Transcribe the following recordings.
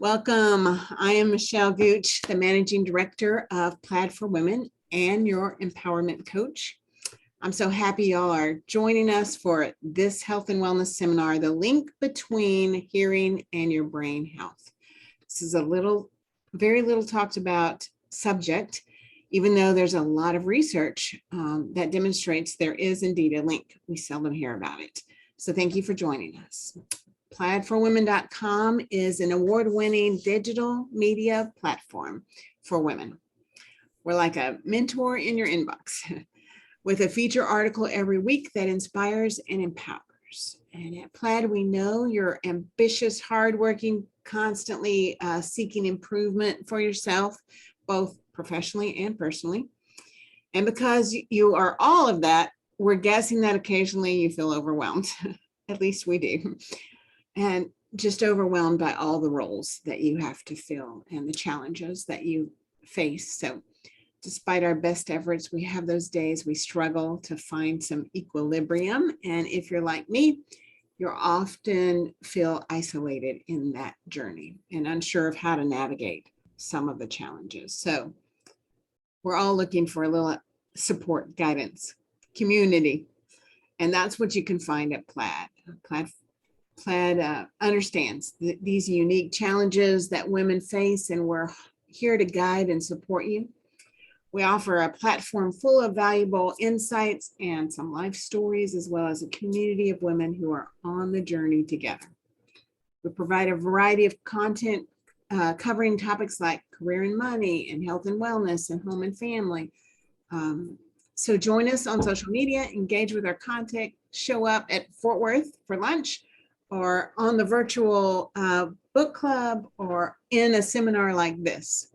Welcome. I am Michelle Gooch, the Managing Director of Plaid for Women and your empowerment coach. I'm so happy y'all are joining us for this health and wellness seminar, the link between hearing and your brain health. This is very little talked about subject, even though there's a lot of research that demonstrates there is indeed a link. We seldom hear about it. So thank you for joining us. Plaidforwomen.com is an award-winning digital media platform for women. We're like a mentor in your inbox with a feature article every week that inspires and empowers. And at Plaid, we know you're ambitious, hardworking, constantly seeking improvement for yourself, both professionally and personally. And because you are all of that, we're guessing that occasionally you feel overwhelmed. At least we do. And just overwhelmed by all the roles that you have to fill and the challenges that you face. So despite our best efforts, we have those days we struggle to find some equilibrium. And if you're like me, you'll often feel isolated in that journey and unsure of how to navigate some of the challenges. So we're all looking for a little support, guidance, community. And that's what you can find at Plaid. Plaid understands these unique challenges that women face, and we're here to guide and support you. We offer a platform full of valuable insights and some life stories, as well as a community of women who are on the journey together. We provide a variety of content covering topics like career and money and health and wellness and home and family. So join us on social media, engage with our content, show up at Fort Worth for lunch, or on the virtual book club, or in a seminar like this.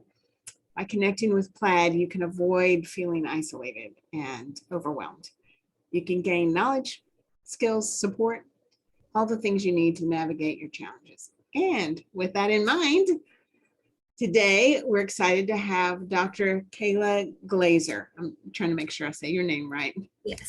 By connecting with Plaid, you can avoid feeling isolated and overwhelmed. You can gain knowledge, skills, support, all the things you need to navigate your challenges. And with that in mind, today we're excited to have Dr. Kayla Glaser. I'm trying to make sure I say your name right. Yes.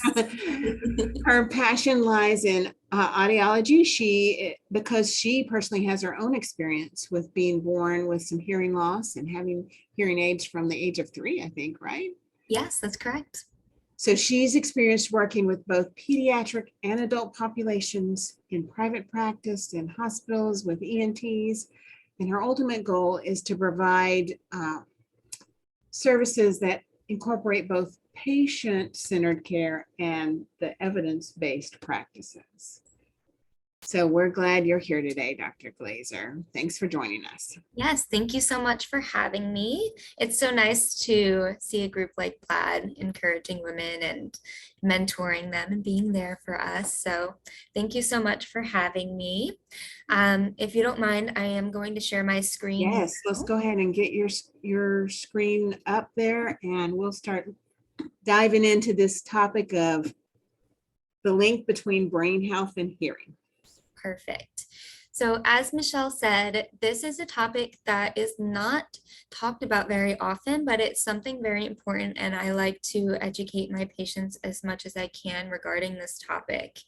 Her passion lies in audiology. Because she personally has her own experience with being born with some hearing loss and having hearing aids from the age of 3, I think, right? Yes, that's correct. So she's experienced working with both pediatric and adult populations in private practice, in hospitals, with ENTs. And her ultimate goal is to provide services that incorporate both patient-centered care and the evidence-based practices. So we're glad you're here today, Dr. Glaser. Thanks for joining us. Yes, thank you so much for having me. It's so nice to see a group like Plaid encouraging women and mentoring them and being there for us. So thank you so much for having me. If you don't mind, I am going to share my screen. Yes, let's go ahead and get your screen up there, and we'll start diving into this topic of the link between brain health and hearing. Perfect. So as Michelle said, this is a topic that is not talked about very often, but it's something very important, and I like to educate my patients as much as I can regarding this topic.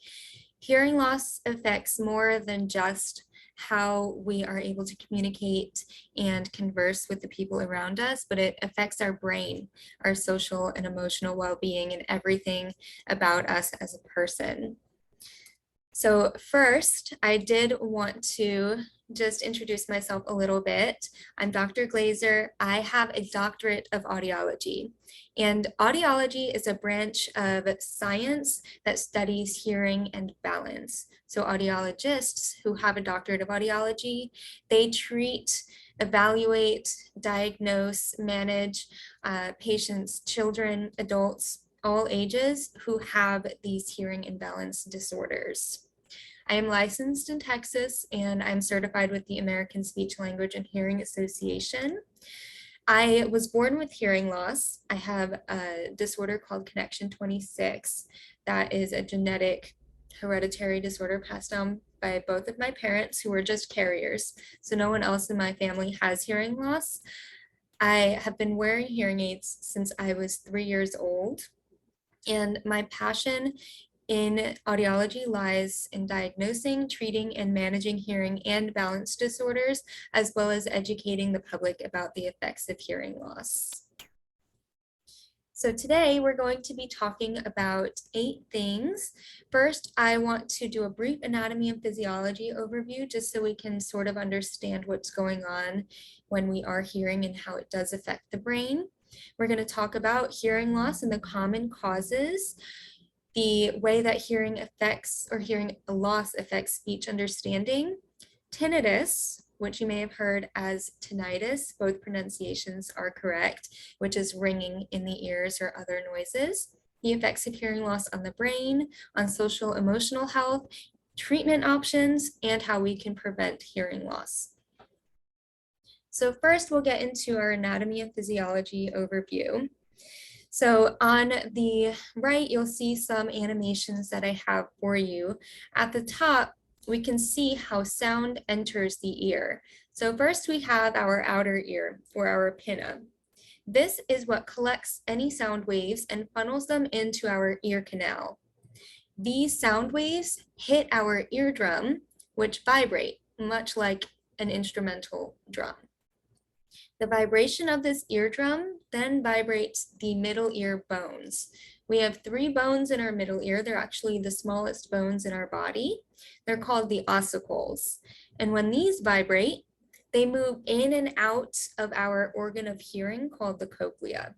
Hearing loss affects more than just how we are able to communicate and converse with the people around us, but it affects our brain, our social and emotional well-being, and everything about us as a person. So first, I did want to just introduce myself a little bit. I'm Dr. Glaser. I have a doctorate of audiology, and audiology is a branch of science that studies hearing and balance. So audiologists who have a doctorate of audiology, they treat, evaluate, diagnose, manage patients, children, adults, all ages who have these hearing imbalance disorders. I am licensed in Texas, and I'm certified with the American Speech, Language, and Hearing Association. I was born with hearing loss. I have a disorder called Connection 26. That is a genetic hereditary disorder passed down by both of my parents, who were just carriers. So no one else in my family has hearing loss. I have been wearing hearing aids since I was 3 years old. And my passion in audiology lies in diagnosing, treating, and managing hearing and balance disorders, as well as educating the public about the effects of hearing loss. So today we're going to be talking about 8 things. First, I want to do a brief anatomy and physiology overview just so we can sort of understand what's going on when we are hearing and how it does affect the brain. We're going to talk about hearing loss and the common causes, the way that hearing affects or hearing loss affects speech understanding, tinnitus, which you may have heard as tinnitus, both pronunciations are correct, which is ringing in the ears or other noises, the effects of hearing loss on the brain, on social emotional health, treatment options, and how we can prevent hearing loss. So first we'll get into our anatomy and physiology overview. So on the right, you'll see some animations that I have for you. At the top, we can see how sound enters the ear. So first we have our outer ear, or our pinna. This is what collects any sound waves and funnels them into our ear canal. These sound waves hit our eardrum, which vibrate, much like an instrumental drum. The vibration of this eardrum then vibrates the middle ear bones. We have 3 bones in our middle ear. They're actually the smallest bones in our body. They're called the ossicles. And when these vibrate, they move in and out of our organ of hearing called the cochlea,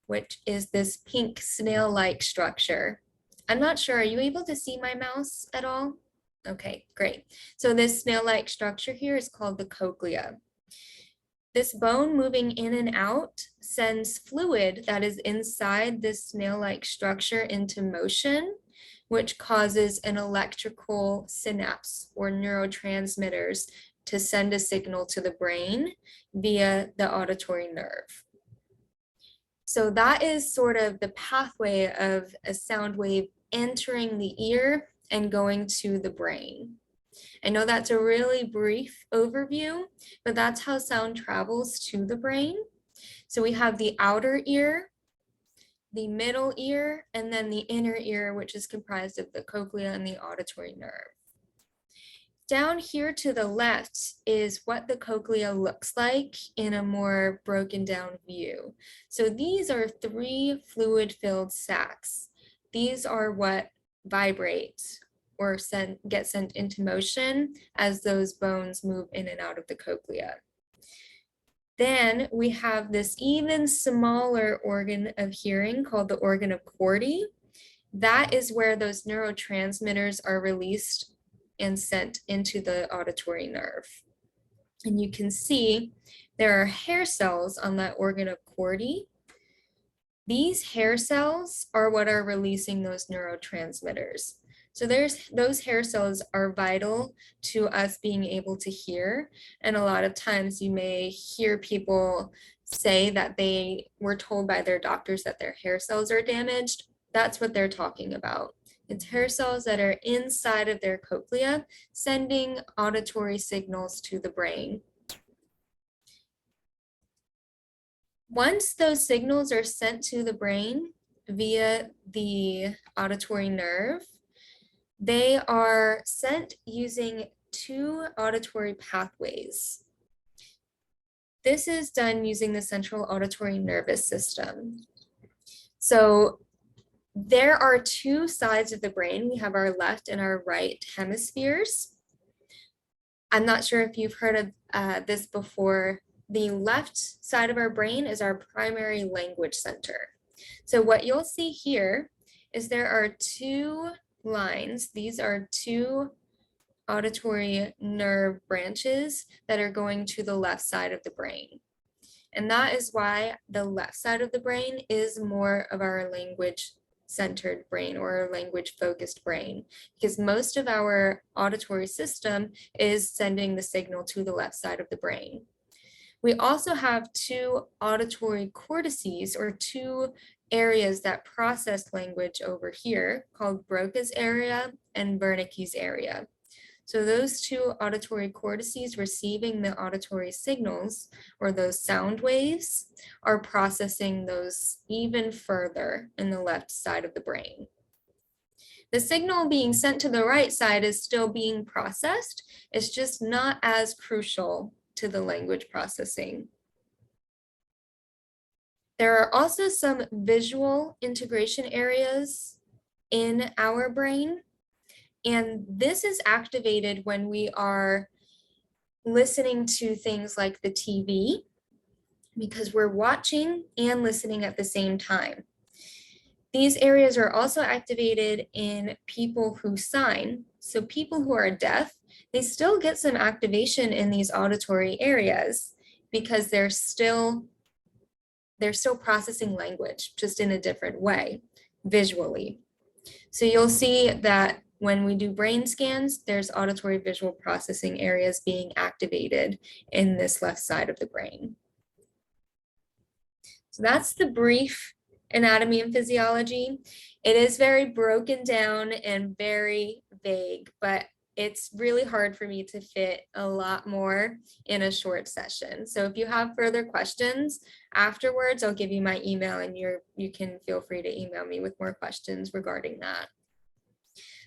which is this pink snail-like structure. I'm not sure, are you able to see my mouse at all? Okay, great. So this snail-like structure here is called the cochlea. This bone moving in and out sends fluid that is inside this snail-like structure into motion, which causes an electrical synapse or neurotransmitters to send a signal to the brain via the auditory nerve. So that is sort of the pathway of a sound wave entering the ear and going to the brain. I know that's a really brief overview, but that's how sound travels to the brain. So we have the outer ear, the middle ear, and then the inner ear, which is comprised of the cochlea and the auditory nerve. Down here to the left is what the cochlea looks like in a more broken down view. So these are 3 fluid-filled sacs. These are what vibrate or get sent into motion as those bones move in and out of the cochlea. Then we have this even smaller organ of hearing called the organ of Corti. That is where those neurotransmitters are released and sent into the auditory nerve. And you can see there are hair cells on that organ of Corti. These hair cells are what are releasing those neurotransmitters. So those hair cells are vital to us being able to hear. And a lot of times you may hear people say that they were told by their doctors that their hair cells are damaged. That's what they're talking about. It's hair cells that are inside of their cochlea, sending auditory signals to the brain. Once those signals are sent to the brain via the auditory nerve, they are sent using 2 auditory pathways. This is done using the central auditory nervous system. So there are 2 sides of the brain. We have our left and our right hemispheres. I'm not sure if you've heard of this before. The left side of our brain is our primary language center. So what you'll see here is there are 2 lines. These are 2 auditory nerve branches that are going to the left side of the brain. And that is why the left side of the brain is more of our language centered brain or language focused brain, because most of our auditory system is sending the signal to the left side of the brain. We also have 2 auditory cortices, or 2 areas that process language over here, called Broca's area and Wernicke's area. So those 2 auditory cortices receiving the auditory signals, or those sound waves, are processing those even further in the left side of the brain. The signal being sent to the right side is still being processed. It's just not as crucial to the language processing. There are also some visual integration areas in our brain, and this is activated when we are listening to things like the TV, because we're watching and listening at the same time. These areas are also activated in people who sign. So people who are deaf, they still get some activation in these auditory areas because they're still processing language, just in a different way, visually. So you'll see that when we do brain scans, there's auditory visual processing areas being activated in this left side of the brain. So that's the brief anatomy and physiology. It is very broken down and very vague, but it's really hard for me to fit a lot more in a short session. So if you have further questions afterwards, I'll give you my email and you can feel free to email me with more questions regarding that.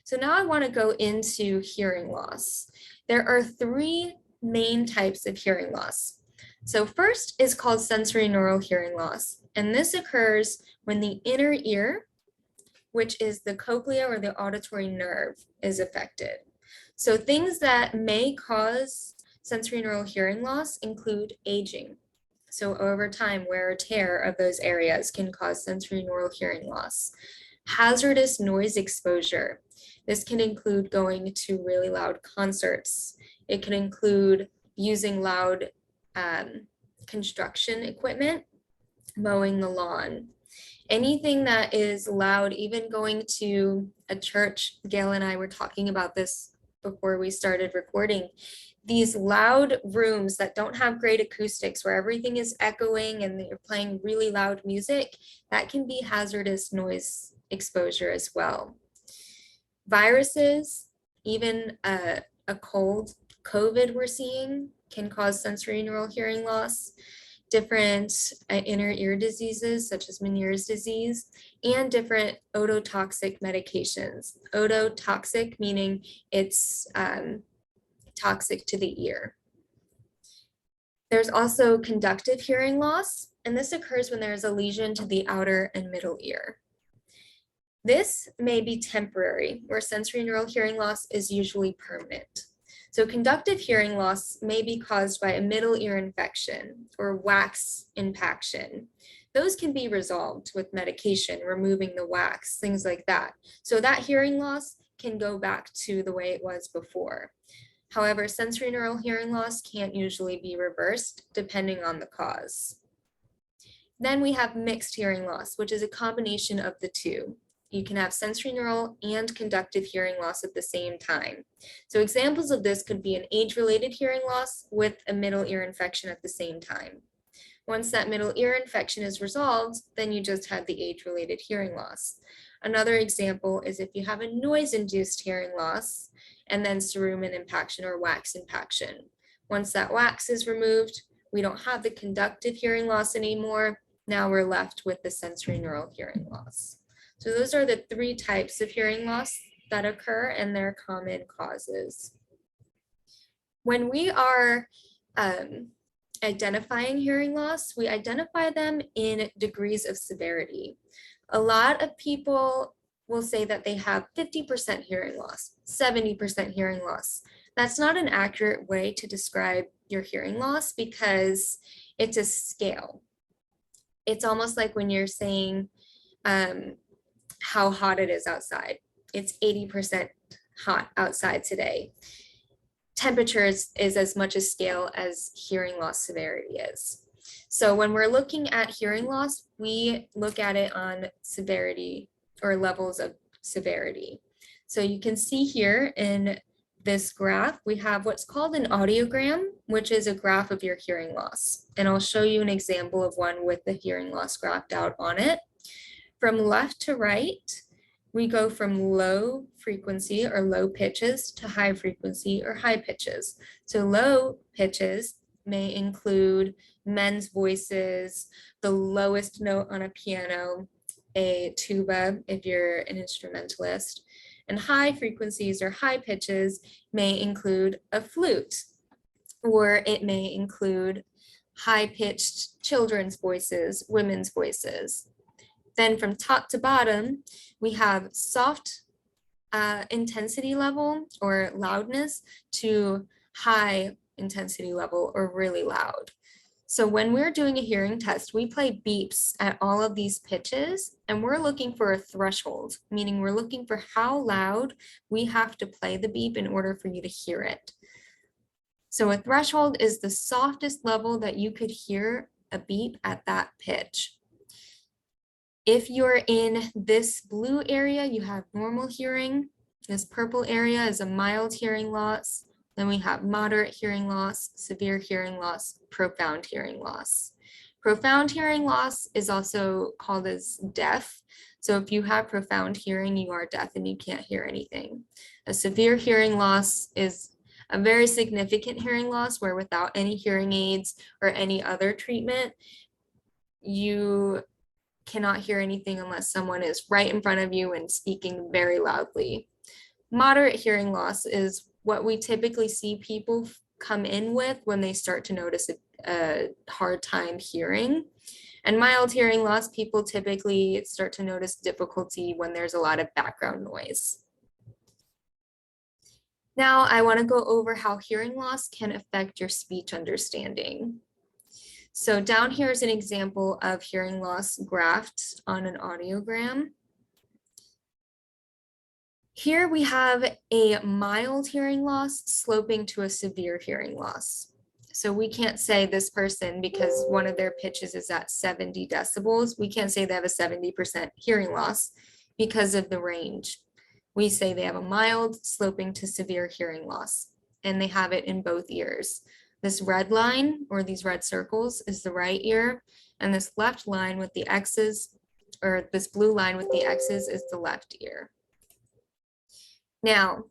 So now I want to go into hearing loss. There are three main types of hearing loss. So first is called sensory neural hearing loss, and this occurs when the inner ear, which is the cochlea or the auditory nerve, is affected. So things that may cause sensory neural hearing loss include aging. So over time, wear or tear of those areas can cause sensory neural hearing loss. Hazardous noise exposure. This can include going to really loud concerts. It can include using loud construction equipment, mowing the lawn. Anything that is loud, even going to a church. Gail and I were talking about this before we started recording. These loud rooms that don't have great acoustics, where everything is echoing and you're playing really loud music, that can be hazardous noise exposure as well. Viruses, even a cold, COVID we're seeing, can cause sensory neural hearing loss. Different inner ear diseases such as Meniere's disease, and different ototoxic medications. Ototoxic meaning it's toxic to the ear. There's also conductive hearing loss, and this occurs when there's a lesion to the outer and middle ear. This may be temporary, where sensory neural hearing loss is usually permanent. So conductive hearing loss may be caused by a middle ear infection or wax impaction. Those can be resolved with medication, removing the wax, things like that. So that hearing loss can go back to the way it was before. However, sensory neural hearing loss can't usually be reversed depending on the cause. Then we have mixed hearing loss, which is a combination of the two. You can have sensory neural and conductive hearing loss at the same time. So examples of this could be an age-related hearing loss with a middle ear infection at the same time. Once that middle ear infection is resolved, then you just had the age-related hearing loss. Another example is if you have a noise-induced hearing loss and then cerumen impaction or wax impaction. Once that wax is removed, we don't have the conductive hearing loss anymore. Now we're left with the sensory neural hearing loss. So those are the three types of hearing loss that occur and their common causes. When we are identifying hearing loss, we identify them in degrees of severity. A lot of people will say that they have 50% hearing loss, 70% hearing loss. That's not an accurate way to describe your hearing loss because it's a scale. It's almost like when you're saying how hot it is outside. It's 80% hot outside today. Temperature is as much a scale as hearing loss severity is. So when we're looking at hearing loss, we look at it on severity or levels of severity. So you can see here in this graph, we have what's called an audiogram, which is a graph of your hearing loss. And I'll show you an example of one with the hearing loss graphed out on it. From left to right, we go from low frequency or low pitches to high frequency or high pitches. So low pitches may include men's voices, the lowest note on a piano, a tuba if you're an instrumentalist, And high frequencies or high pitches may include a flute, or it may include high-pitched children's voices, women's voices. Then from top to bottom, we have soft intensity level or loudness to high intensity level or really loud. So when we're doing a hearing test, we play beeps at all of these pitches, and we're looking for a threshold, meaning we're looking for how loud we have to play the beep in order for you to hear it. So a threshold is the softest level that you could hear a beep at that pitch. If you're in this blue area, you have normal hearing. This purple area is a mild hearing loss. Then we have moderate hearing loss, severe hearing loss, profound hearing loss. Profound hearing loss is also called as deaf. So if you have profound hearing, you are deaf and you can't hear anything. A severe hearing loss is a very significant hearing loss where without any hearing aids or any other treatment, you cannot hear anything unless someone is right in front of you and speaking very loudly. Moderate hearing loss is what we typically see people come in with when they start to notice a hard time hearing. And mild hearing loss, people typically start to notice difficulty when there's a lot of background noise. Now I want to go over how hearing loss can affect your speech understanding. So down here is an example of hearing loss graphed on an audiogram. Here we have a mild hearing loss sloping to a severe hearing loss. So we can't say this person, because one of their pitches is at 70 decibels, we can't say they have a 70% hearing loss because of the range. We say they have a mild sloping to severe hearing loss, and they have it in both ears. This red line, or these red circles, is the right ear, and this left line with the X's, or this blue line with the X's, is the left ear. Now,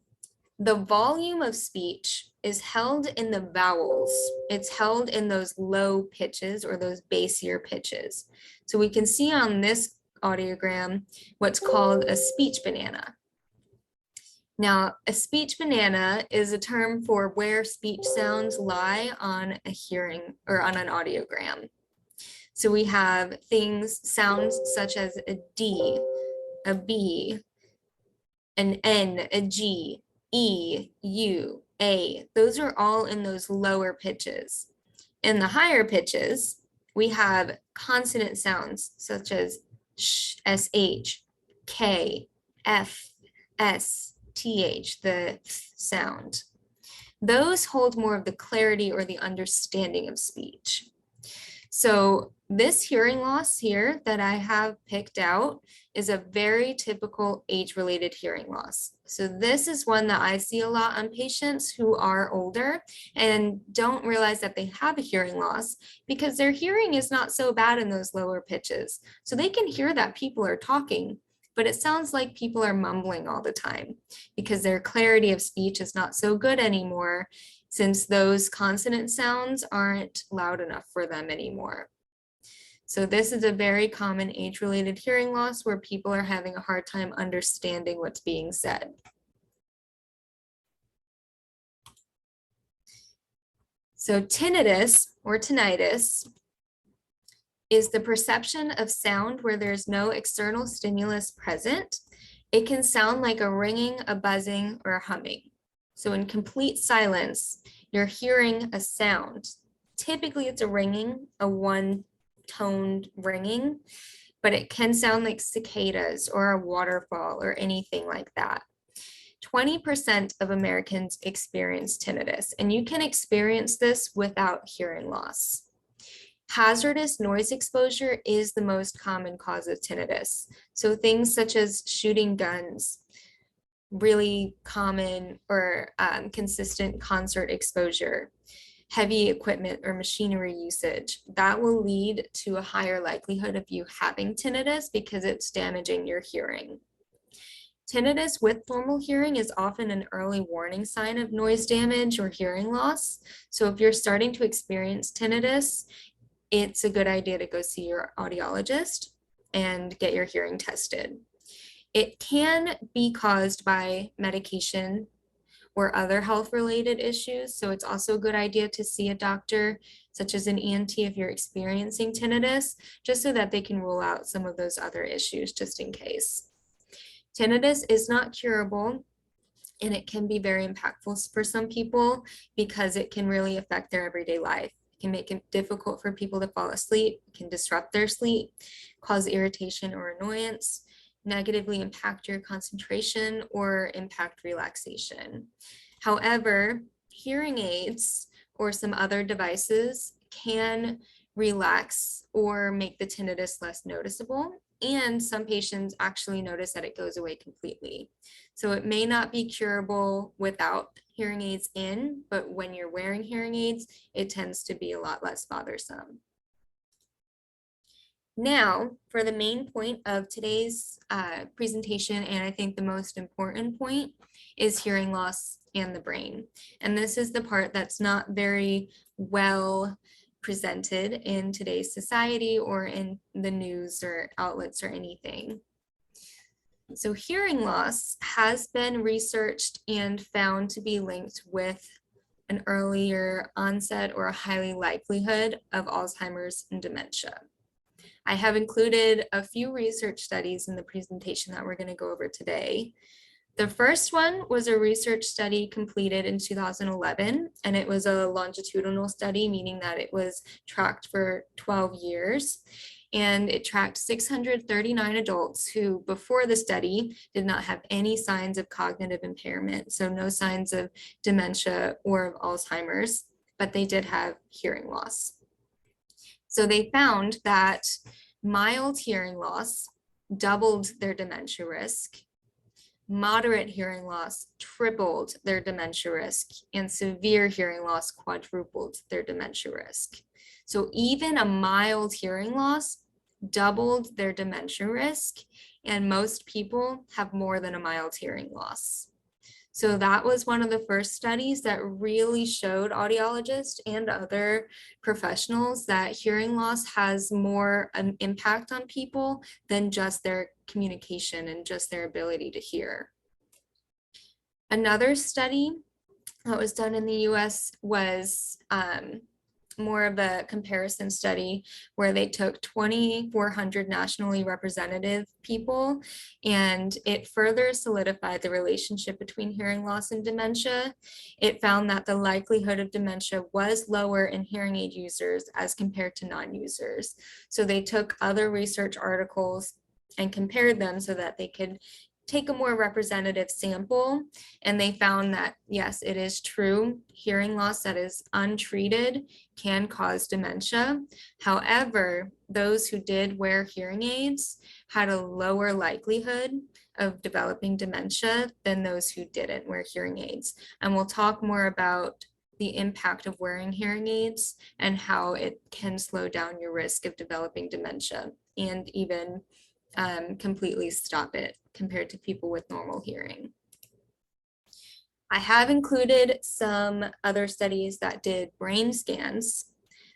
the volume of speech is held in the vowels. It's held in those low pitches or those bassier pitches. So we can see on this audiogram what's called a speech banana. Now, a speech banana is a term for where speech sounds lie on a hearing or on an audiogram. So we have sounds such as a D, a B, an N, a G, E, U, A. Those are all in those lower pitches. In the higher pitches, we have consonant sounds such as sh, SH, K, F, S, TH, the th sound. Those hold more of the clarity or the understanding of speech. So this hearing loss here that I have picked out is a very typical age-related hearing loss. So this is one that I see a lot on patients who are older and don't realize that they have a hearing loss because their hearing is not so bad in those lower pitches. So they can hear that people are talking, but it sounds like people are mumbling all the time because their clarity of speech is not so good anymore, since those consonant sounds aren't loud enough for them anymore. So this is a very common age-related hearing loss where people are having a hard time understanding what's being said. So tinnitus or tinnitus is the perception of sound where there's no external stimulus present. It can sound like a ringing, a buzzing, or a humming. So in complete silence, you're hearing a sound. Typically it's a ringing, a one-toned ringing, but it can sound like cicadas or a waterfall or anything like that. 20% of Americans experience tinnitus, and you can experience this without hearing loss. Hazardous noise exposure is the most common cause of tinnitus. So things such as shooting guns, really common or consistent concert exposure, heavy equipment or machinery usage, that will lead to a higher likelihood of you having tinnitus because it's damaging your hearing. Tinnitus with normal hearing is often an early warning sign of noise damage or hearing loss. So if you're starting to experience tinnitus, it's a good idea to go see your audiologist and get your hearing tested. It can be caused by medication or other health-related issues. So it's also a good idea to see a doctor, such as an ENT, if you're experiencing tinnitus, just so that they can rule out some of those other issues just in case. Tinnitus is not curable, and it can be very impactful for some people because it can really affect their everyday life. It can make it difficult for people to fall asleep, it can disrupt their sleep, cause irritation or annoyance, negatively impact your concentration, or impact relaxation. However, hearing aids or some other devices can relax or make the tinnitus less noticeable. And some patients actually notice that it goes away completely. So it may not be curable without hearing aids in, but when you're wearing hearing aids, it tends to be a lot less bothersome. Now, for the main point of today's presentation, and I think the most important point, is hearing loss and the brain. And this is the part that's not very well presented in today's society or in the news or outlets or anything. So hearing loss has been researched and found to be linked with an earlier onset or a high likelihood of Alzheimer's and dementia. I have included a few research studies in the presentation that we're going to go over today. The first one was a research study completed in 2011, and it was a longitudinal study, meaning that it was tracked for 12 years. And it tracked 639 adults who, before the study, did not have any signs of cognitive impairment, so no signs of dementia or of Alzheimer's, but they did have hearing loss. So they found that mild hearing loss doubled their dementia risk, moderate hearing loss tripled their dementia risk, and severe hearing loss quadrupled their dementia risk. So even a mild hearing loss doubled their dementia risk, and most people have more than a mild hearing loss. So that was one of the first studies that really showed audiologists and other professionals that hearing loss has more an impact on people than just their communication and just their ability to hear. Another study that was done in the US was more of a comparison study where they took 2,400 nationally representative people, and it further solidified the relationship between hearing loss and dementia. It found that the likelihood of dementia was lower in hearing aid users as compared to non-users. So they took other research articles and compared them so that they could take a more representative sample, and they found that yes, it is true, hearing loss that is untreated can cause dementia. However, those who did wear hearing aids had a lower likelihood of developing dementia than those who didn't wear hearing aids. And we'll talk more about the impact of wearing hearing aids and how it can slow down your risk of developing dementia and even completely stop it compared to people with normal hearing. I have included some other studies that did brain scans,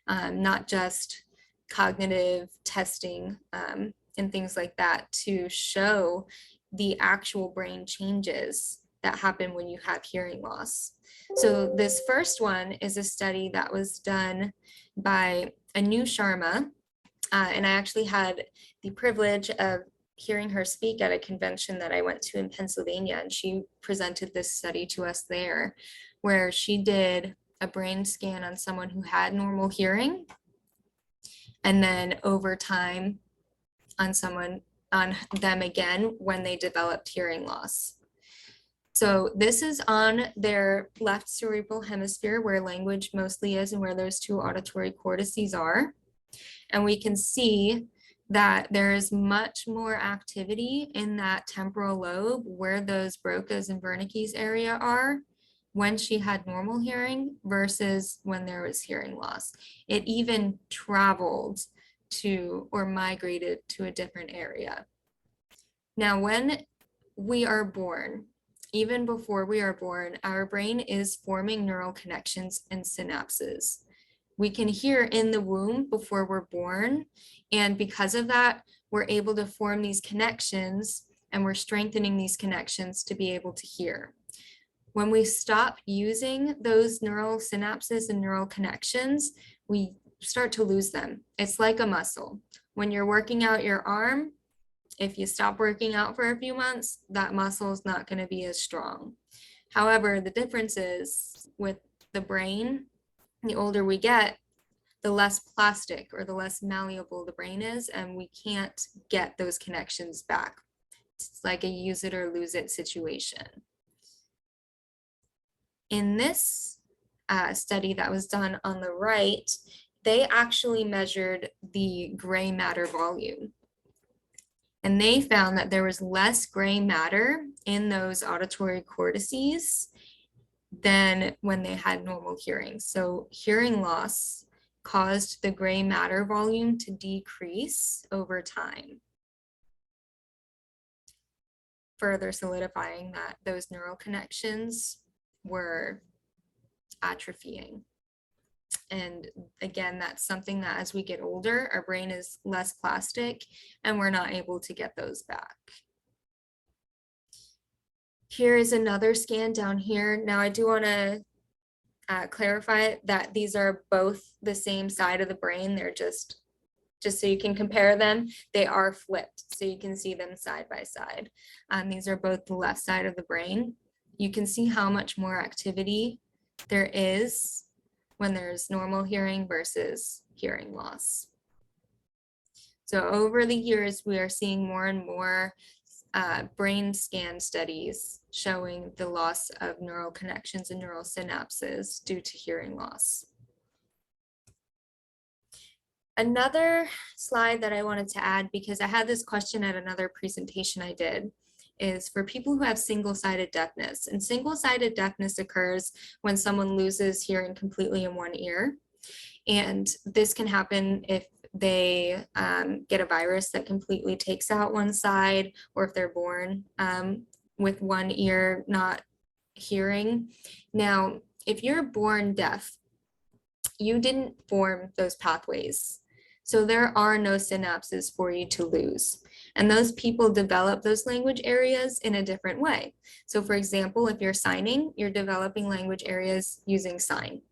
not just cognitive testing and things like that, to show the actual brain changes that happen when you have hearing loss. So this first one is a study that was done by Anu Sharma, and I actually had the privilege of hearing her speak at a convention that I went to in Pennsylvania, and she presented this study to us there, where she did a brain scan on someone who had normal hearing, and then over time on them again when they developed hearing loss. So this is on their left cerebral hemisphere, where language mostly is and where those two auditory cortices are. And we can see that there is much more activity in that temporal lobe where those Broca's and Wernicke's area are when she had normal hearing versus when there was hearing loss. It even traveled to or migrated to a different area. Now, when we are born, even before we are born, our brain is forming neural connections and synapses. We can hear in the womb before we're born, and because of that, we're able to form these connections and we're strengthening these connections to be able to hear. When we stop using those neural synapses and neural connections, we start to lose them. It's like a muscle. When you're working out your arm, if you stop working out for a few months, that muscle is not going to be as strong. However, the difference is with the brain, the older we get, the less plastic or the less malleable the brain is, and we can't get those connections back. It's like a use it or lose it situation. In this study that was done on the right, they actually measured the gray matter volume. And they found that there was less gray matter in those auditory cortices than when they had normal hearing. So hearing loss caused the gray matter volume to decrease over time, further solidifying that those neural connections were atrophying. And again, that's something that as we get older, our brain is less plastic and we're not able to get those back. Here is another scan down here. Now I do want to clarify that these are both the same side of the brain. They're just so you can compare them, they are flipped. So you can see them side by side. These are both the left side of the brain. You can see how much more activity there is when there's normal hearing versus hearing loss. So over the years, we are seeing more and more brain scan studies showing the loss of neural connections and neural synapses due to hearing loss. Another slide that I wanted to add, because I had this question at another presentation I did, is for people who have single-sided deafness. And single-sided deafness occurs when someone loses hearing completely in one ear. And this can happen if they get a virus that completely takes out one side, or if they're born with one ear not hearing. Now, if you're born deaf, you didn't form those pathways. So there are no synapses for you to lose. And those people develop those language areas in a different way. So for example, if you're signing, you're developing language areas using sign.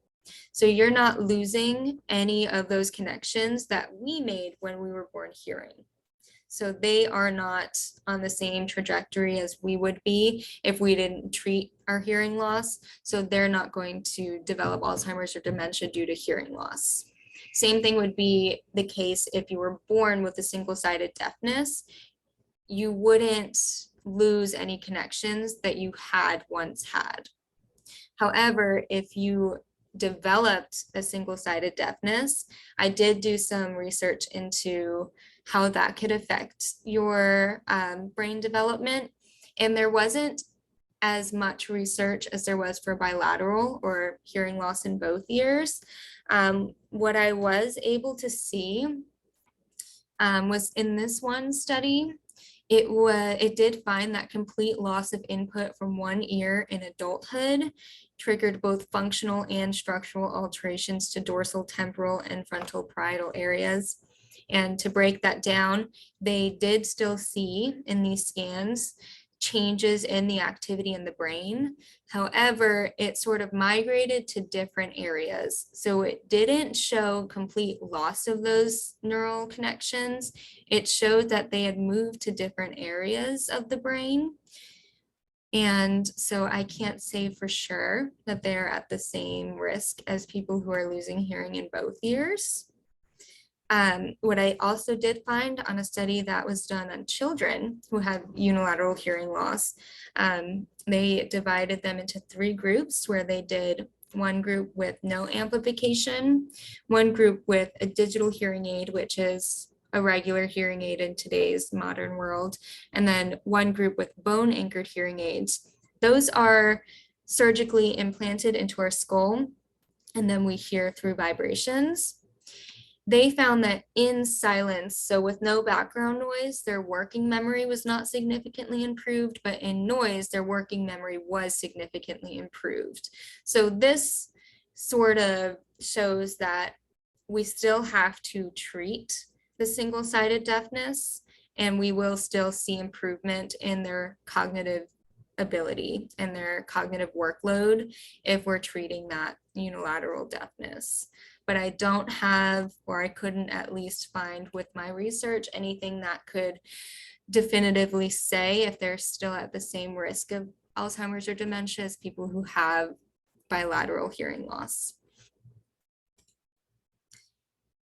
So you're not losing any of those connections that we made when we were born hearing. So they are not on the same trajectory as we would be if we didn't treat our hearing loss. So they're not going to develop Alzheimer's or dementia due to hearing loss. Same thing would be the case if you were born with a single-sided deafness. You wouldn't lose any connections that you had once had. However, if you developed a single-sided deafness, I did do some research into how that could affect your brain development. And there wasn't as much research as there was for bilateral or hearing loss in both ears. What I was able to see was in this one study, it did find that complete loss of input from one ear in adulthood triggered both functional and structural alterations to dorsal temporal and frontal parietal areas. And to break that down, they did still see in these scans changes in the activity in the brain. However, it sort of migrated to different areas. So it didn't show complete loss of those neural connections. It showed that they had moved to different areas of the brain. And so I can't say for sure that they're at the same risk as people who are losing hearing in both ears. What I also did find on a study that was done on children who had unilateral hearing loss, they divided them into 3 groups where they did one group with no amplification, one group with a digital hearing aid, which is a regular hearing aid in today's modern world, and then one group with bone anchored hearing aids. Those are surgically implanted into our skull, and then we hear through vibrations. They found that in silence, so with no background noise, their working memory was not significantly improved, but in noise, their working memory was significantly improved. So this sort of shows that we still have to treat the single-sided deafness, and we will still see improvement in their cognitive ability and their cognitive workload if we're treating that unilateral deafness. But I don't have, or I couldn't at least find with my research, anything that could definitively say if they're still at the same risk of Alzheimer's or dementia as people who have bilateral hearing loss.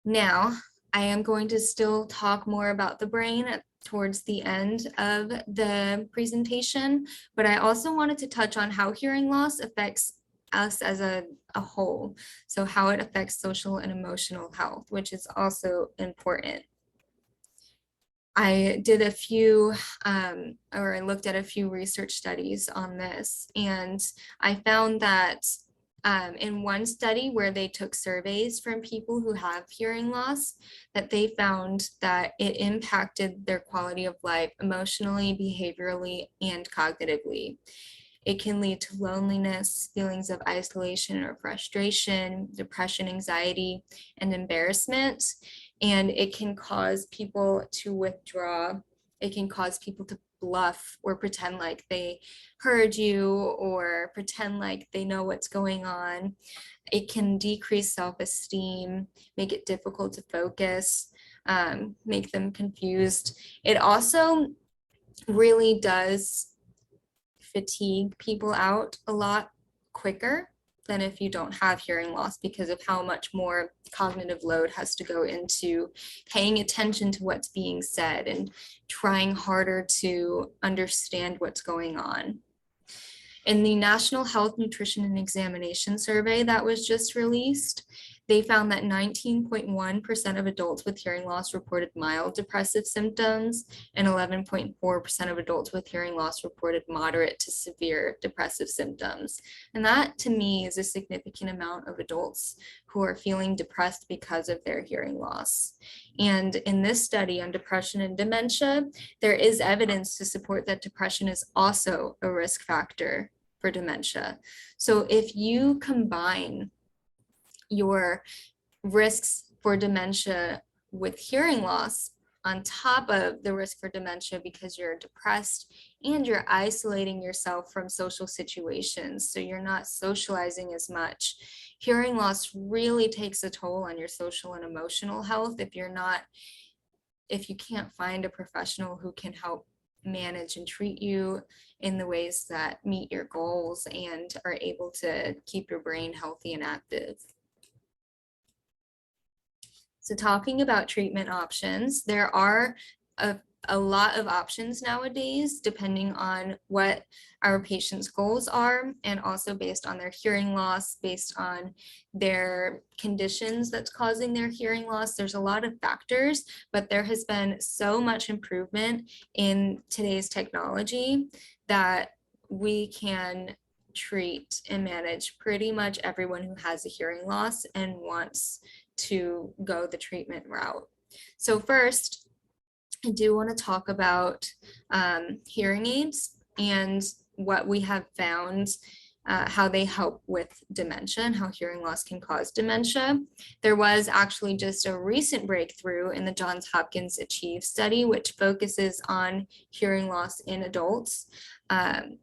Now, I am going to still talk more about the brain towards the end of the presentation, but I also wanted to touch on how hearing loss affects us as a whole. So how it affects social and emotional health, which is also important. I did a few, or I looked at a few research studies on this, and I found that in one study where they took surveys from people who have hearing loss, that they found that it impacted their quality of life emotionally, behaviorally, and cognitively. It can lead to loneliness, feelings of isolation or frustration, depression, anxiety, and embarrassment. And it can cause people to withdraw. It can cause people to bluff or pretend like they heard you or pretend like they know what's going on. It can decrease self-esteem, make it difficult to focus, make them confused. It also really does fatigue people out a lot quicker than if you don't have hearing loss, because of how much more cognitive load has to go into paying attention to what's being said and trying harder to understand what's going on. In the National Health, Nutrition, and Examination Survey that was just released, they found that 19.1% of adults with hearing loss reported mild depressive symptoms, and 11.4% of adults with hearing loss reported moderate to severe depressive symptoms. And that, to me, is a significant amount of adults who are feeling depressed because of their hearing loss. And in this study on depression and dementia, there is evidence to support that depression is also a risk factor for dementia. So if you combine your risks for dementia with hearing loss on top of the risk for dementia because you're depressed and you're isolating yourself from social situations, so you're not socializing as much, hearing loss really takes a toll on your social and emotional health if you can't find a professional who can help manage and treat you in the ways that meet your goals and are able to keep your brain healthy and active. So talking about treatment options, there are a lot of options nowadays, depending on what our patients' goals are, and also based on their hearing loss, based on their conditions that's causing their hearing loss. There's a lot of factors, but there has been so much improvement in today's technology that we can treat and manage pretty much everyone who has a hearing loss and wants to go the treatment route. So first, I do want to talk about hearing aids and what we have found, how they help with dementia and how hearing loss can cause dementia. There was actually just a recent breakthrough in the Johns Hopkins Achieve study, which focuses on hearing loss in adults.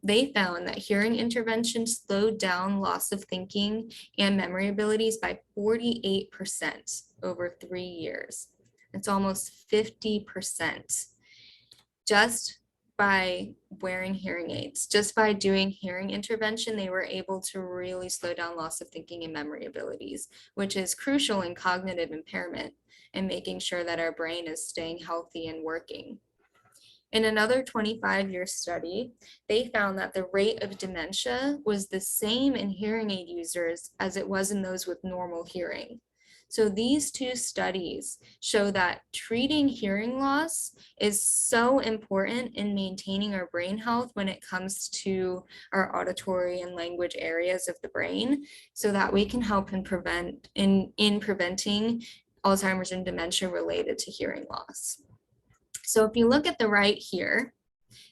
They found that hearing intervention slowed down loss of thinking and memory abilities by 48% over 3 years. It's almost 50% just by wearing hearing aids. Just by doing hearing intervention, they were able to really slow down loss of thinking and memory abilities, which is crucial in cognitive impairment and making sure that our brain is staying healthy and working. In another 25-year study, they found that the rate of dementia was the same in hearing aid users as it was in those with normal hearing. So these two studies show that treating hearing loss is so important in maintaining our brain health when it comes to our auditory and language areas of the brain, so that we can help in preventing Alzheimer's and dementia related to hearing loss. So if you look at the right here,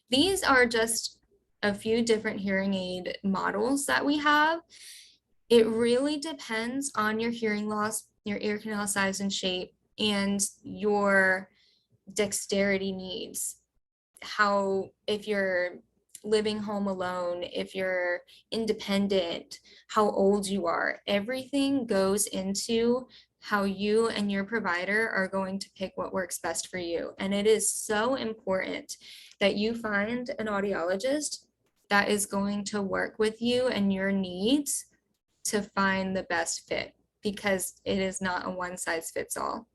these are just a few different hearing aid models that we have. It really depends on your hearing loss, your ear canal size and shape, and your dexterity needs, how if you're living home alone, if you're independent, how old you are, everything goes into how you and your provider are going to pick what works best for you. And it is so important that you find an audiologist that is going to work with you and your needs to find the best fit, because it is not a one size fits all.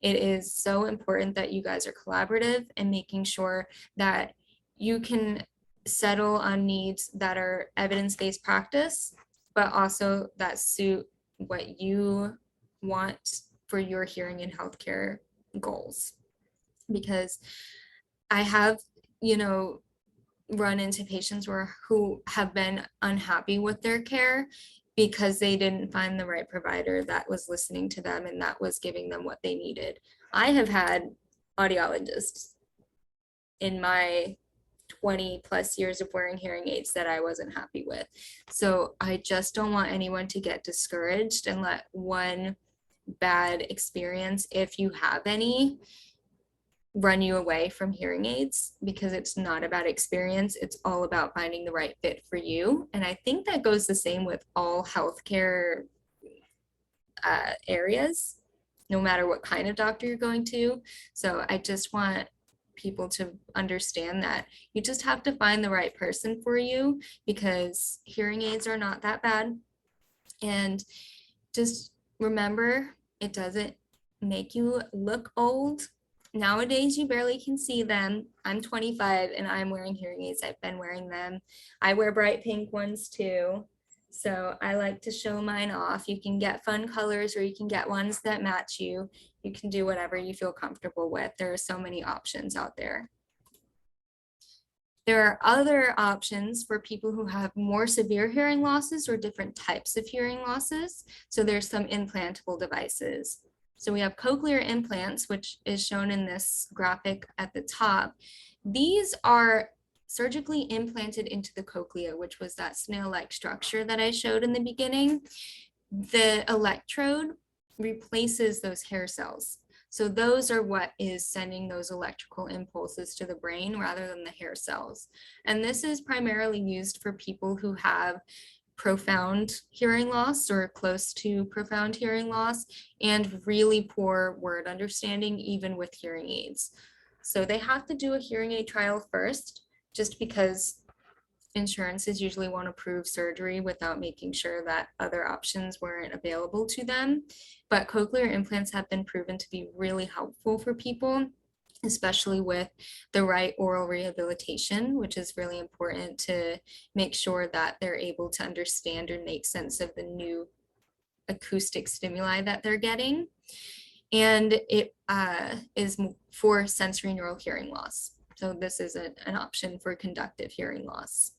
It is so important that you guys are collaborative and making sure that you can settle on needs that are evidence-based practice, but also that suit what you want for your hearing and healthcare goals. Because I have, you know, run into patients who have been unhappy with their care because they didn't find the right provider that was listening to them and that was giving them what they needed. I have had audiologists in my 20 plus years of wearing hearing aids that I wasn't happy with. So I just don't want anyone to get discouraged and let one bad experience, if you have any, run you away from hearing aids, because it's not about experience. It's all about finding the right fit for you. And I think that goes the same with all healthcare areas, no matter what kind of doctor you're going to. So I just want people to understand that you just have to find the right person for you, because hearing aids are not that bad. And just remember, it doesn't make you look old. Nowadays, you barely can see them. I'm 25 and I'm wearing hearing aids. I've been wearing them. I wear bright pink ones too. So I like to show mine off. You can get fun colors or you can get ones that match you. You can do whatever you feel comfortable with. There are so many options out there. There are other options for people who have more severe hearing losses or different types of hearing losses. So there's some implantable devices. So we have cochlear implants, which is shown in this graphic at the top. These are surgically implanted into the cochlea, which was that snail-like structure that I showed in the beginning. The electrode replaces those hair cells. So those are what is sending those electrical impulses to the brain rather than the hair cells. And this is primarily used for people who have profound hearing loss or close to profound hearing loss and really poor word understanding, even with hearing aids. So they have to do a hearing aid trial first, just because insurances usually won't approve surgery without making sure that other options weren't available to them. But cochlear implants have been proven to be really helpful for people, especially with the right oral rehabilitation, which is really important to make sure that they're able to understand or make sense of the new acoustic stimuli that they're getting. And it is for sensory neural hearing loss. So this is an option for conductive hearing loss.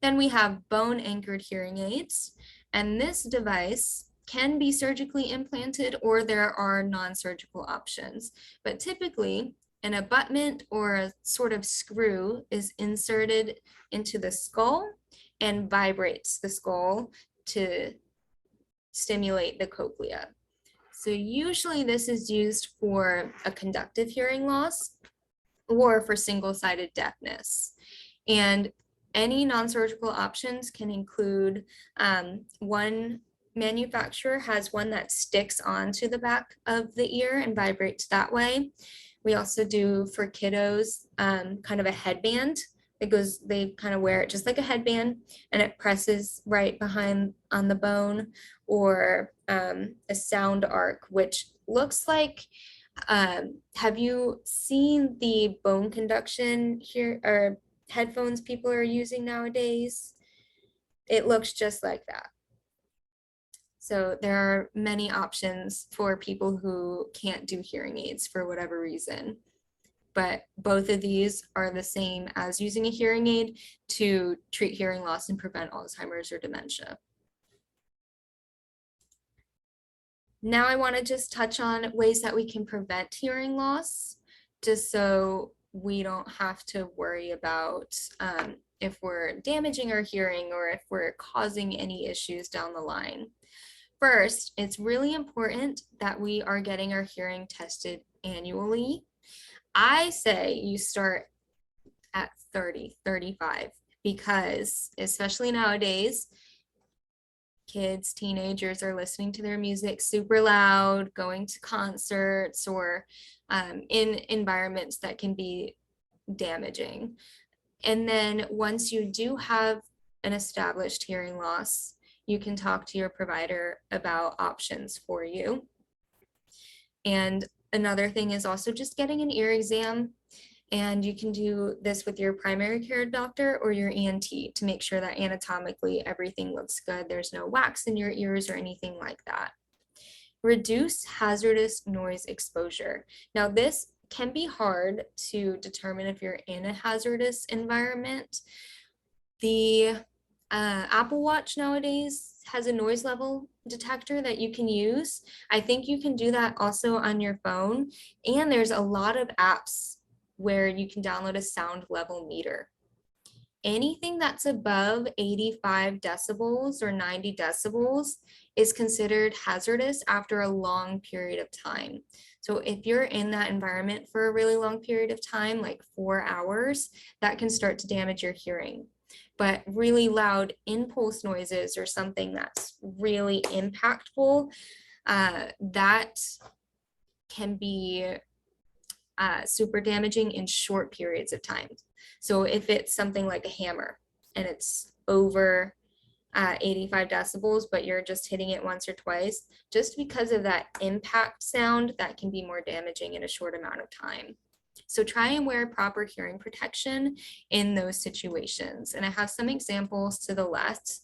Then we have bone anchored hearing aids, and this device can be surgically implanted or there are non-surgical options. But typically an abutment or a sort of screw is inserted into the skull and vibrates the skull to stimulate the cochlea. So usually this is used for a conductive hearing loss or for single-sided deafness. And any non-surgical options can include one manufacturer has one that sticks onto the back of the ear and vibrates that way. We also do for kiddos kind of a headband. It goes, they kind of wear it just like a headband and it presses right behind on the bone, or a sound arc, which looks like, have you seen the bone conduction here or headphones people are using nowadays? It looks just like that. So there are many options for people who can't do hearing aids for whatever reason. But both of these are the same as using a hearing aid to treat hearing loss and prevent Alzheimer's or dementia. Now I want to just touch on ways that we can prevent hearing loss, just so we don't have to worry about if we're damaging our hearing or if we're causing any issues down the line. First, it's really important that we are getting our hearing tested annually. I say you start at 30, 35, because especially nowadays, kids, teenagers are listening to their music super loud, going to concerts, or in environments that can be damaging. And then once you do have an established hearing loss, you can talk to your provider about options for you. And another thing is also just getting an ear exam. And you can do this with your primary care doctor or your ENT to make sure that anatomically everything looks good. There's no wax in your ears or anything like that. Reduce hazardous noise exposure. Now, this can be hard to determine if you're in a hazardous environment. The Apple Watch nowadays has a noise level detector that you can use. I think you can do that also on your phone. And there's a lot of apps where you can download a sound level meter. Anything that's above 85 decibels or 90 decibels is considered hazardous after a long period of time. So if you're in that environment for a really long period of time, like 4 hours, that can start to damage your hearing. But really loud impulse noises or something that's really impactful, that can be super damaging in short periods of time. So if it's something like a hammer and it's over 85 decibels, but you're just hitting it once or twice, just because of that impact sound, that can be more damaging in a short amount of time. So try and wear proper hearing protection in those situations. And I have some examples to the left.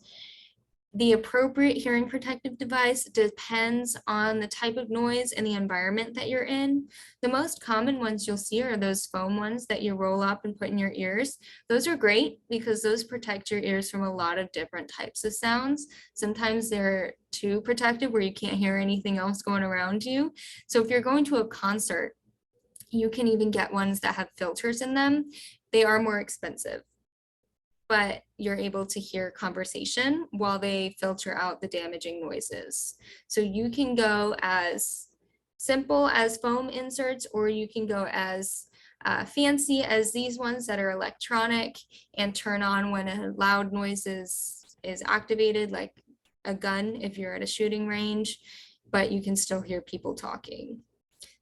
The appropriate hearing protective device depends on the type of noise and the environment that you're in. The most common ones you'll see are those foam ones that you roll up and put in your ears. Those are great because those protect your ears from a lot of different types of sounds. Sometimes they're too protective where you can't hear anything else going around you. So if you're going to a concert, you can even get ones that have filters in them. They are more expensive, but you're able to hear conversation while they filter out the damaging noises. So you can go as simple as foam inserts, or you can go as fancy as these ones that are electronic and turn on when a loud noise is activated, like a gun if you're at a shooting range, but you can still hear people talking.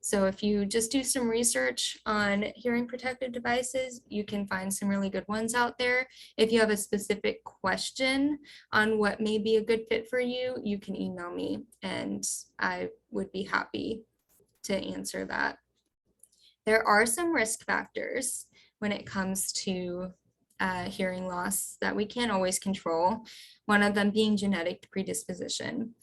So if you just do some research on hearing protective devices, you can find some really good ones out there. If you have a specific question on what may be a good fit for you, you can email me and I would be happy to answer that. There are some risk factors when it comes to hearing loss that we can't always control, one of them being genetic predisposition.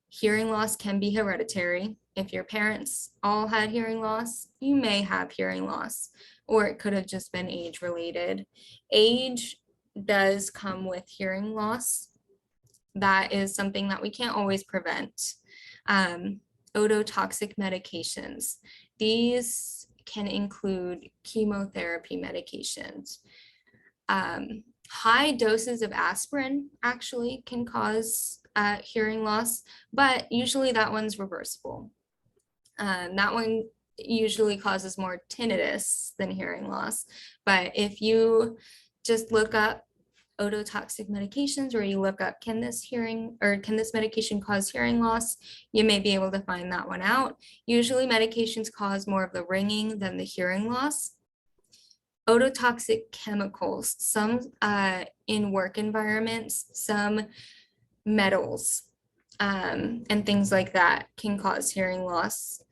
Hearing loss can be hereditary. If your parents all had hearing loss, you may have hearing loss, or it could have just been age related. Age does come with hearing loss. That is something that we can't always prevent. Ototoxic medications. These can include chemotherapy medications. High doses of aspirin actually can cause hearing loss, but usually that one's reversible. That one usually causes more tinnitus than hearing loss. But if you just look up ototoxic medications, or you look up can this medication cause hearing loss, you may be able to find that one out. Usually medications cause more of the ringing than the hearing loss. Ototoxic chemicals, some in work environments, some metals and things like that can cause hearing loss.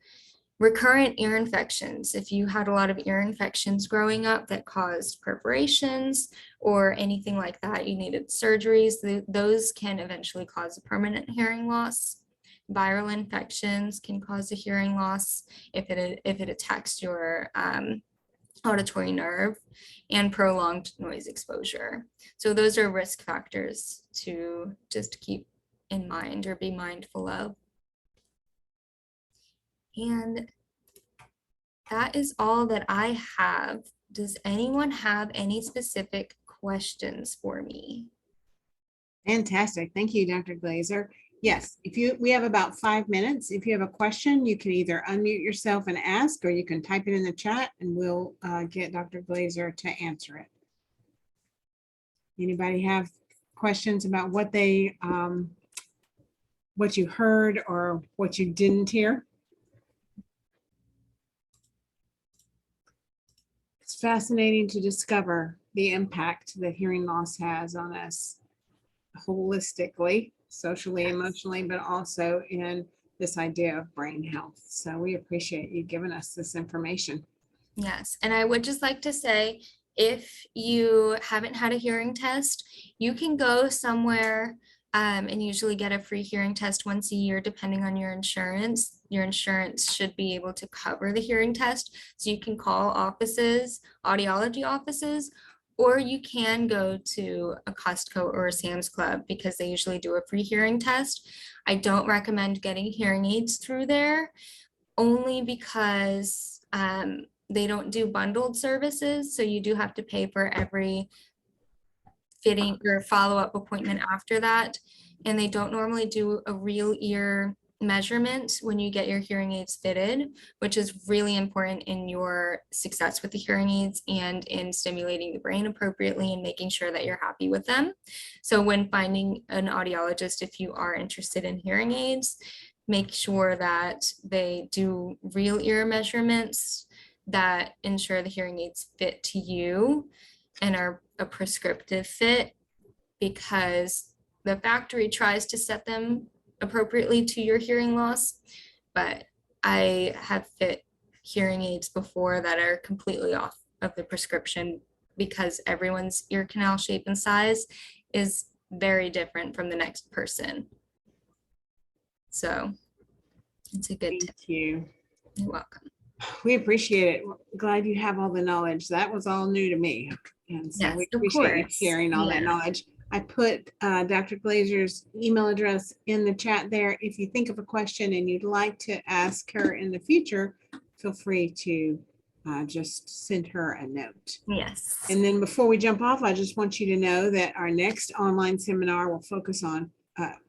Recurrent ear infections, if you had a lot of ear infections growing up that caused perforations or anything like that, you needed surgeries, those can eventually cause a permanent hearing loss. Viral infections can cause a hearing loss if it attacks your auditory nerve, and prolonged noise exposure. So those are risk factors to just keep in mind or be mindful of. And that is all that I have. Does anyone have any specific questions for me? Fantastic. Thank you, Dr. Glaser. Yes, we have about 5 minutes. If you have a question, you can either unmute yourself and ask, or you can type it in the chat and we'll get Dr. Glaser to answer it. Anybody have questions about what what you heard or what you didn't hear? It's fascinating to discover the impact that hearing loss has on us holistically, socially, emotionally, but also in this idea of brain health. So we appreciate you giving us this information. Yes, and I would just like to say, if you haven't had a hearing test, you can go somewhere and usually get a free hearing test once a year, depending on your insurance. Your insurance should be able to cover the hearing test. So you can call offices, audiology offices, or you can go to a Costco or a Sam's Club because they usually do a free hearing test. I don't recommend getting hearing aids through there, only because they don't do bundled services. So you do have to pay for every fitting or follow-up appointment after that. And they don't normally do a real ear measurement when you get your hearing aids fitted, which is really important in your success with the hearing aids and in stimulating the brain appropriately and making sure that you're happy with them. So when finding an audiologist, if you are interested in hearing aids, make sure that they do real ear measurements that ensure the hearing aids fit to you and are a prescriptive fit, because the factory tries to set them appropriately to your hearing loss. But I have fit hearing aids before that are completely off of the prescription, because everyone's ear canal shape and size is very different from the next person. So it's a good tip. Thank you. You're welcome. We appreciate it. Glad you have all the knowledge. That was all new to me. And so Yes, we of appreciate you course. sharing all that Yeah. knowledge. I put Dr. Glaser's email address in the chat there. If you think of a question and you'd like to ask her in the future, feel free to just send her a note. Yes. And then before we jump off, I just want you to know that our next online seminar will focus on,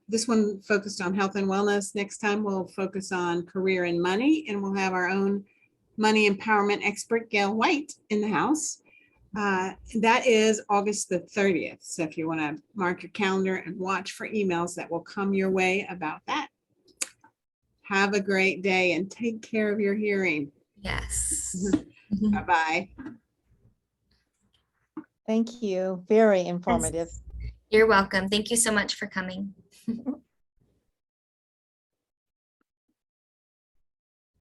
this one focused on health and wellness. Next time we'll focus on career and money, and we'll have our own money empowerment expert, Gail White, in the house. That is August the 30th. So if you want to mark your calendar and watch for emails that will come your way about that. Have a great day and take care of your hearing. Yes. Bye-bye. Thank you. Very informative. You're welcome. Thank you so much for coming.